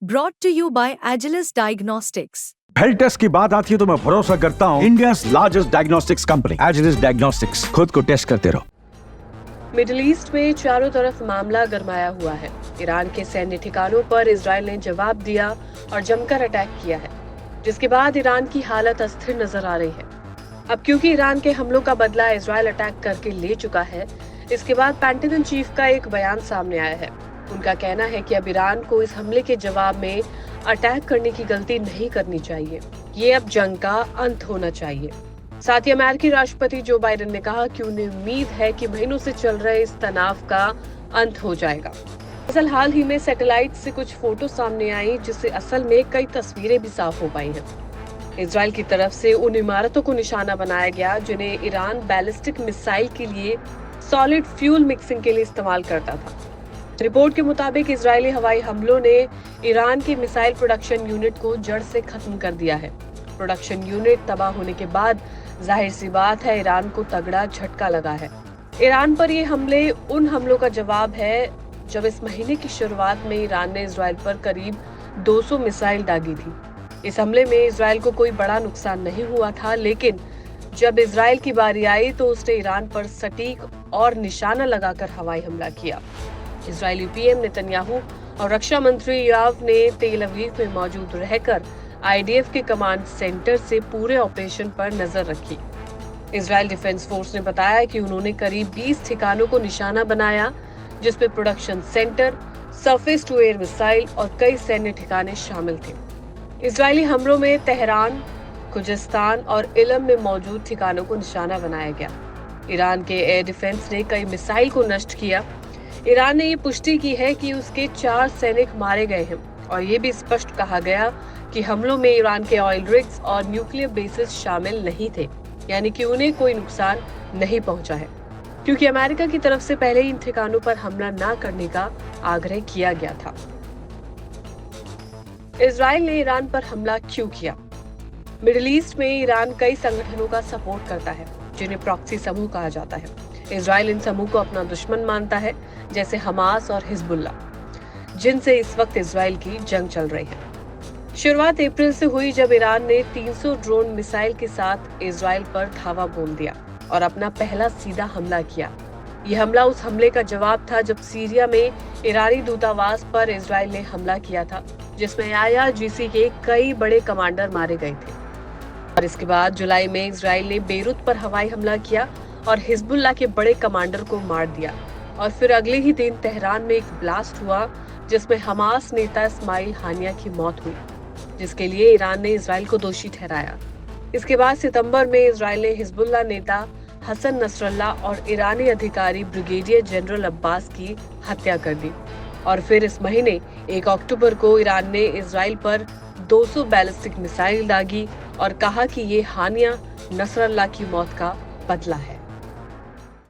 Brought to you by Agilus Diagnostics. Health test की बात आती है तो मैं भरोसा करता हूँ India's largest diagnostics company Agilus diagnostics. खुद को टेस्ट करते रहो। मिडिल ईस्ट में चारों तरफ मामला गरमाया हुआ है। ईरान के सैन्य ठिकानों पर इजराइल ने जवाब दिया और जमकर अटैक किया है, जिसके बाद ईरान की हालत अस्थिर नजर आ रही है। अब क्योंकि ईरान के हमलों का बदला इजराइल अटैक करके ले चुका है, इसके बाद पेंटागन चीफ का एक बयान सामने आया है। उनका कहना है कि अब ईरान को इस हमले के जवाब में अटैक करने की गलती नहीं करनी चाहिए। ये अब जंग का अंत होना चाहिए। साथ ही अमेरिकी राष्ट्रपति जो बाइडेन ने कहा कि उन्हें उम्मीद है कि महीनों से चल रहे इस तनाव का अंत हो जाएगा। दरअसल हाल ही में सैटेलाइट से कुछ फोटो सामने आई, जिससे असल में कई तस्वीरें भी साफ हो पाई हैं। इजराइल की तरफ से उन इमारतों को निशाना बनाया गया जिन्हें ईरान बैलिस्टिक मिसाइल के लिए सॉलिड फ्यूल मिक्सिंग के लिए इस्तेमाल करता था। रिपोर्ट के मुताबिक इजरायली हवाई हमलों ने ईरान के मिसाइल प्रोडक्शन यूनिट को जड़ से खत्म कर दिया है। प्रोडक्शन यूनिट तबाह होने के बाद जाहिर सी बात है ईरान को तगड़ा झटका लगा है। ईरान पर ये हमले उन हमलों का जवाब है जब इस महीने की शुरुआत में ईरान ने इजराइल पर करीब 200 मिसाइल दागी थी। इस हमले में इजराइल को कोई बड़ा नुकसान नहीं हुआ था, लेकिन जब इजराइल की बारी आई तो उसने ईरान पर सटीक और निशाना लगाकर हवाई हमला किया। इजरायली पीएम नेतन्याहू और रक्षा मंत्री योआव ने तेल अवीव में मौजूद रहकर आईडीएफ के कमांड सेंटर से पूरे ऑपरेशन पर नजर रखी। इजरायल डिफेंस फोर्स ने बताया कि उन्होंने करीब 20 ठिकानों को निशाना बनाया, जिसमें production centre, surface to air missile और कई सैन्य ठिकाने शामिल थे। इजरायली हमलों में तेहरान, खुजिस्तान और इलम में मौजूद ठिकानों को निशाना बनाया गया। ईरान के एयर डिफेंस ने कई मिसाइल को नष्ट किया। ईरान ने ये पुष्टि की है कि उसके 4 सैनिक मारे गए हैं और ये भी स्पष्ट कहा गया कि हमलों में ईरान के ऑयल रिग्स और न्यूक्लियर बेसिस शामिल नहीं थे, यानी कि उन्हें कोई नुकसान नहीं पहुंचा है, क्योंकि अमेरिका की तरफ से पहले इन ठिकानों पर हमला न करने का आग्रह किया गया था। इजराइल ने ईरान पर हमला क्यों किया? मिडिल ईस्ट में ईरान कई संगठनों का सपोर्ट करता है, जिन्हें प्रॉक्सी समूह कहा जाता है। इजराइल इन समूह को अपना दुश्मन मानता है, जैसे हमास और हिजबुल्ला, जिनसे इस वक्त इजराइल की जंग चल रही है। शुरुआत अप्रैल से हुई जब ईरान ने 300 ड्रोन मिसाइल के साथ इजराइल पर धावा बोल दिया और अपना पहला सीधा हमला किया। यह हमला उस हमले का जवाब था जब सीरिया में ईरानी दूतावास पर इजराइल ने हमला किया था, जिसमें IRGC के कई बड़े कमांडर मारे गए थे। और इसके बाद जुलाई में इजराइल ने बेरूत पर हवाई हमला किया और हिजबुल्ला के बड़े कमांडर को मार दिया। और फिर अगले ही दिन तेहरान में एक ब्लास्ट हुआ, जिसमें हमास नेता इस्माइल हानिया की मौत हुई, जिसके लिए ईरान ने इजराइल को दोषी ठहराया। इसके बाद सितंबर में इजराइल ने हिजबुल्ला नेता हसन नसरल्ला और ईरानी अधिकारी ब्रिगेडियर जनरल अब्बास की हत्या कर दी। और फिर इस महीने 1 अक्टूबर को ईरान ने इजराइल पर 200 बैलिस्टिक मिसाइल दागी और कहा कि ये हानिया नसरल्ला की मौत का बदला है।